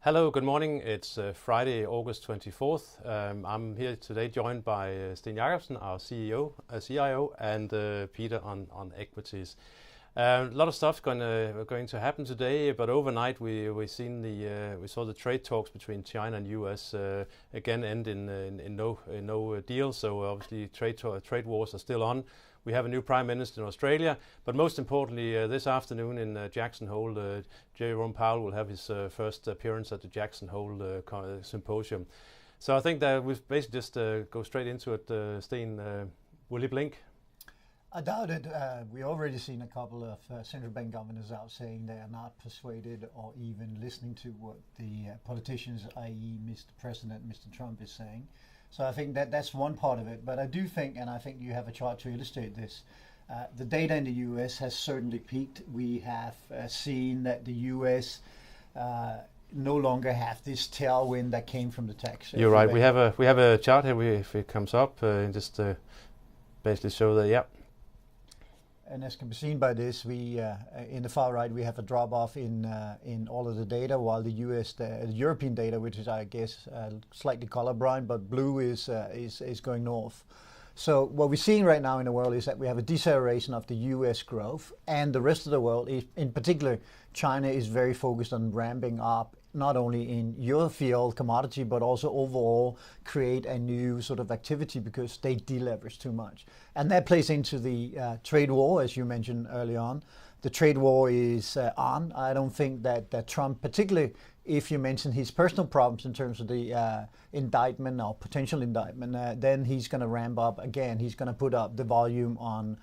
Hello, good morning. It's Friday, August 24th. I'm here today joined by Steen Jakobsen, our CIO, and Peter on equities. A lot of stuff going to happen today, but overnight we saw the trade talks between China and US again end in no deal. So obviously trade wars are still on. We have a new Prime Minister in Australia, but most importantly, this afternoon in Jackson Hole, Jerome Powell will have his first appearance at the Jackson Hole symposium. So I think that we've basically just go straight into it. Steen, will he blink? I doubt it. We already seen a couple of central bank governors out saying they are not persuaded or even listening to what the politicians, i.e. Mr. President, Mr. Trump, is saying. So I think that's one part of it. But I do think, and I think you have a chart to illustrate this, the data in the US has certainly peaked. We have seen that the US no longer have this tailwind that came from the tax. You're right. We have a chart here. If it comes up, and just basically show that. Yeah. And as can be seen by this, we in the far right we have a drop off in all of the data, while the European data, which is I guess slightly colorblind, but blue is going north. So what we're seeing right now in the world is that we have a deceleration of the US growth, and the rest of the world, in particular China, is very focused on ramping up not only in your field commodity, but also overall create a new sort of activity because they deleverage too much. And that plays into the trade war, as you mentioned early on. The trade war is on. I don't think that Trump, particularly if you mention his personal problems in terms of the indictment or potential indictment, then he's going to ramp up again. He's going to put up the volume on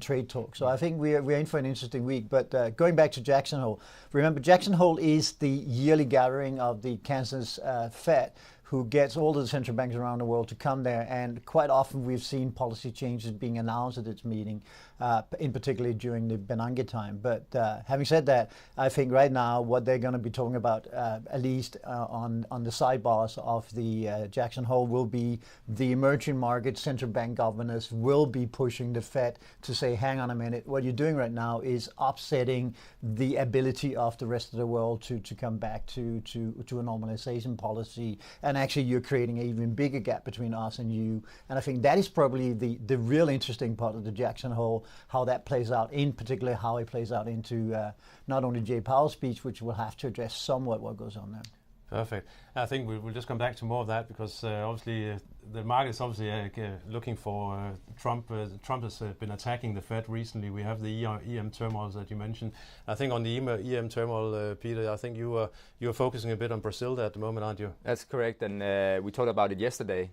trade talk. So I think we're in for an interesting week. But going back to Jackson Hole, remember Jackson Hole is the yearly gathering of the Kansas Fed, who gets all the central banks around the world to come there. And quite often we've seen policy changes being announced at its meeting, in particular during the Bernanke time. But having said that, I think right now what they're going to be talking about, at least on the sidebars of the Jackson Hole, will be the emerging market central bank governors will be pushing the Fed to say, hang on a minute, what you're doing right now is upsetting the ability of the rest of the world to come back to a normalization policy. And actually you're creating an even bigger gap between us and you. And I think that is probably the real interesting part of the Jackson Hole, how that plays out, in particular how it plays out into not only Jay Powell's speech, which will have to address somewhat what goes on there. Perfect. I think we'll just come back to more of that because obviously the market is obviously looking for Trump. Trump has been attacking the Fed recently. We have the EM turmoil that you mentioned. I think on the EM turmoil, Peter, I think you are focusing a bit on Brazil at the moment, aren't you? That's correct, and we talked about it yesterday.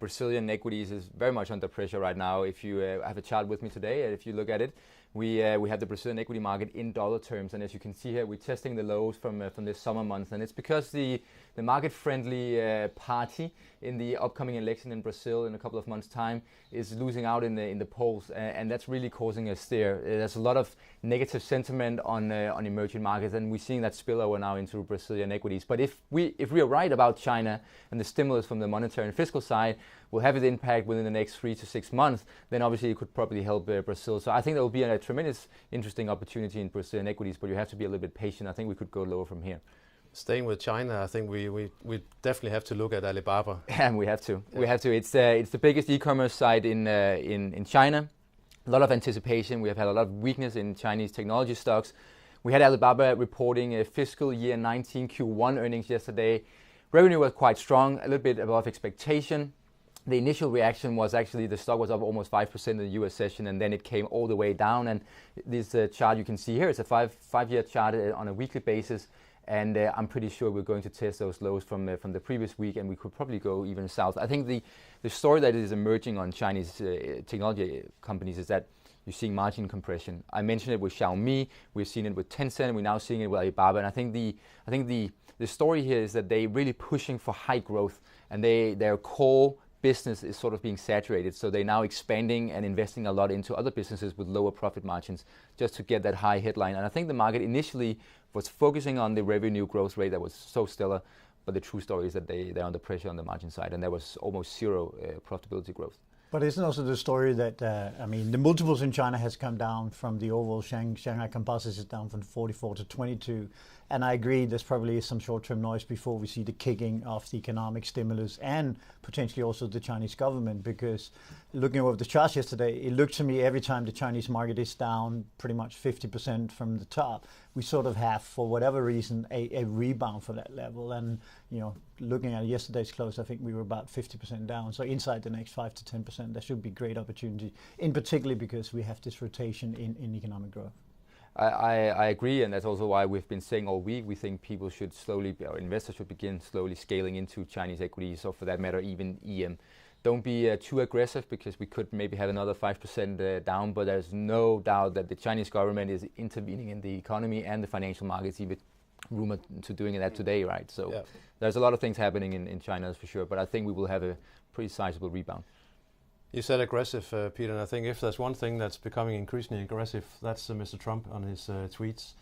Brazilian equities is very much under pressure right now. If you have a chart with me today, and if you look at it, we have the Brazilian equity market in dollar terms, and as you can see here, we're testing the lows from this summer months, and it's because the market-friendly party in the upcoming election in Brazil in a couple of months' time is losing out in the polls, and that's really causing a stir. There's a lot of negative sentiment on emerging markets, and we're seeing that spill over now into Brazilian equities. But if we are right about China and the stimulus from the monetary and fiscal side will have its impact within the next 3 to 6 months, then obviously it could probably help Brazil. So I think there will be a tremendous interesting opportunity in Brazilian equities, but you have to be a little bit patient. I think we could go lower from here. Staying with China, I think we definitely have to look at Alibaba. And we have to. Yeah. We have to. It's the biggest e-commerce site in China. A lot of anticipation. We have had a lot of weakness in Chinese technology stocks. We had Alibaba reporting a fiscal year 19 Q1 earnings yesterday. Revenue was quite strong, a little bit above expectation. The initial reaction was actually the stock was up almost 5% in the US session, and then it came all the way down. And this chart you can see here is a five-year chart on a weekly basis. And I'm pretty sure we're going to test those lows from the previous week, and we could probably go even south. I think the story that is emerging on Chinese technology companies is that you're seeing margin compression. I mentioned it with Xiaomi, we've seen it with Tencent, we're now seeing it with Alibaba, and I think the story here is that they're really pushing for high growth, and their core business is sort of being saturated, so they're now expanding and investing a lot into other businesses with lower profit margins just to get that high headline. And I think the market initially was focusing on the revenue growth rate that was so stellar, but the true story is that they're under pressure on the margin side, and there was almost zero profitability growth. But isn't also the story that, the multiples in China has come down from the overall Shanghai Composite is down from 44 to 22. And I agree, there's probably some short-term noise before we see the kicking of the economic stimulus and potentially also the Chinese government, because looking over the charts yesterday, it looked to me every time the Chinese market is down pretty much 50% from the top, we sort of have, for whatever reason, a rebound for that level. And looking at yesterday's close, I think we were about 50% down. So inside the next 5 to 10%, there should be great opportunity, in particular because we have this rotation in economic growth. I agree, and that's also why we've been saying all week we think people should slowly, or investors should begin slowly scaling into Chinese equities, or for that matter, even EM. Don't be too aggressive, because we could maybe have another 5% down, but there's no doubt that the Chinese government is intervening in the economy and the financial markets, even rumored to doing that today, right? So there's a lot of things happening in China, for sure, but I think we will have a pretty sizable rebound. You said aggressive, Peter, and I think if there's one thing that's becoming increasingly aggressive, that's Mr. Trump on his tweets.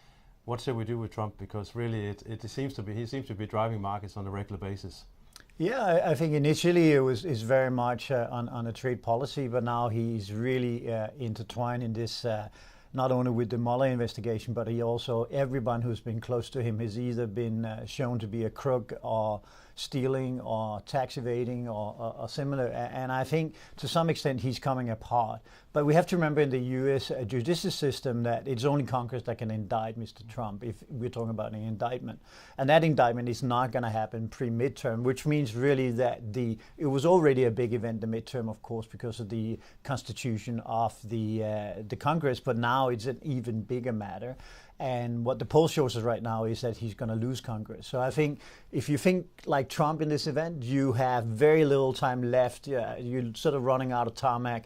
What shall we do with Trump? Because really, he seems to be driving markets on a regular basis. Yeah, I think initially is very much on a trade policy, but now he's really intertwined in this, not only with the Mueller investigation, but everyone who's been close to him has either been shown to be a crook or stealing or tax evading or similar. And I think to some extent he's coming apart. But we have to remember in the US judicial system that it's only Congress that can indict Mr. Trump if we're talking about an indictment. And that indictment is not going to happen pre-midterm, which means really that it was already a big event, the midterm, of course, because of the constitution of the Congress, but now it's an even bigger matter. And what the poll shows us right now is that he's going to lose Congress. So I think if you think like Trump in this event, you have very little time left. You're sort of running out of tarmac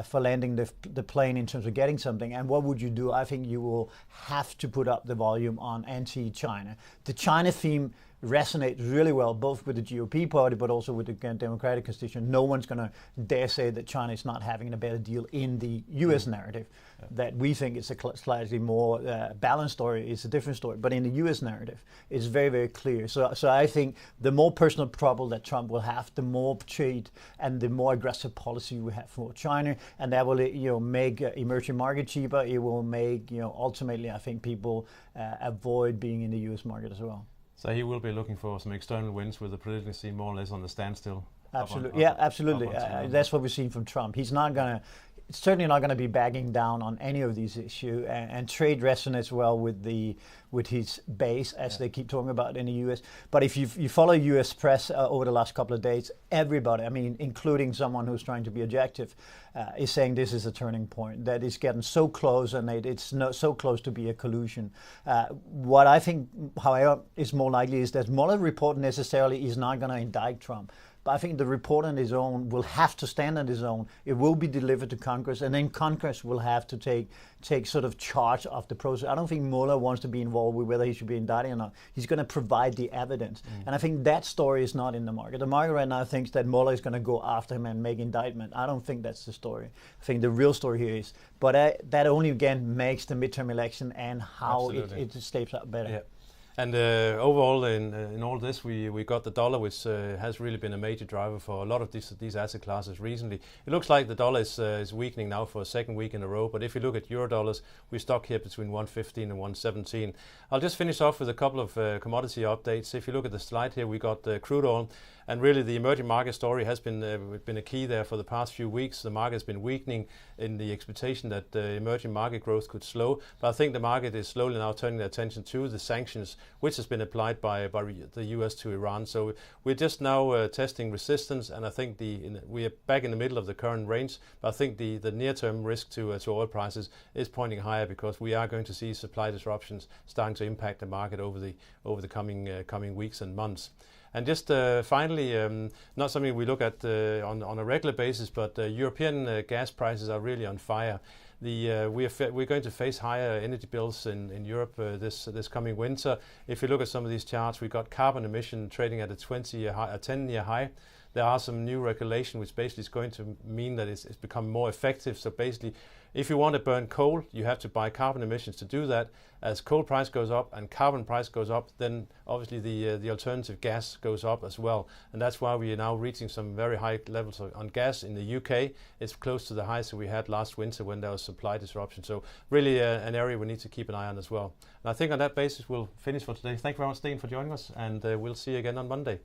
for landing the plane in terms of getting something. And what would you do? I think you will have to put up the volume on anti-China. The China theme resonates really well, both with the GOP party, but also with the Democratic constitution. No one's going to dare say that China is not having a better deal in the U.S. narrative. That we think it's a slightly more balanced story. It's a different story. But in the U.S. narrative, it's very, very clear. So I think the more personal trouble that Trump will have, the more trade and the more aggressive policy we have for China, and that will make emerging market cheaper. It will make ultimately, I think, people avoid being in the U.S. market as well. So he will be looking for some external wins with the political scene more or less on the standstill. Absolutely, absolutely. That's what we've seen from Trump. He's certainly not going to be backing down on any of these issues, and trade resonates well with his base, as they keep talking about in the U.S. But if you follow U.S. press over the last couple of days, everybody, I mean, including someone who's trying to be objective, is saying this is a turning point, that it's getting so close, and it's so close to be a collusion. What I think, however, is more likely is that Mueller report necessarily is not going to indict Trump. But I think the report on his own will have to stand on his own. It will be delivered to Congress, and then Congress will have to take sort of charge of the process. I don't think Mueller wants to be involved with whether he should be indicted or not. He's going to provide the evidence. And I think that story is not in the market. The market right now thinks that Mueller is going to go after him and make indictment. I don't think that's the story. I think the real story here is, but that only again makes the midterm election and how it shapes up better. Yeah. And overall, in all this, we got the dollar, which has really been a major driver for a lot of these asset classes recently. It looks like the dollar is weakening now for a second week in a row. But if you look at euro dollars, we stock here between 115 and 117. I'll just finish off with a couple of commodity updates. If you look at the slide here, we got crude oil. And really, the emerging market story has been a key there for the past few weeks. The market has been weakening in the expectation that emerging market growth could slow. But I think the market is slowly now turning their attention to the sanctions, which has been applied by the US to Iran. So we're just now testing resistance, and I think we are back in the middle of the current range. But I think the near-term risk to oil prices is pointing higher, because we are going to see supply disruptions starting to impact the market over the coming weeks and months. And just finally, not something we look at on a regular basis, but European gas prices are really on fire. We're going to face higher energy bills in Europe this coming winter. If you look at some of these charts, we got carbon emission trading at a 10-year high. There are some new regulation which basically is going to mean that it's become more effective. So basically, If you want to burn coal, you have to buy carbon emissions to do that. As coal price goes up and carbon price goes up, then obviously the alternative gas goes up as well. And that's why we are now reaching some very high levels on gas in the UK. It's close to the highs that we had last winter when there was supply disruption. So really an area we need to keep an eye on as well. And I think on that basis we'll finish for today. Thank you very much, Steen, for joining us, and we'll see you again on Monday.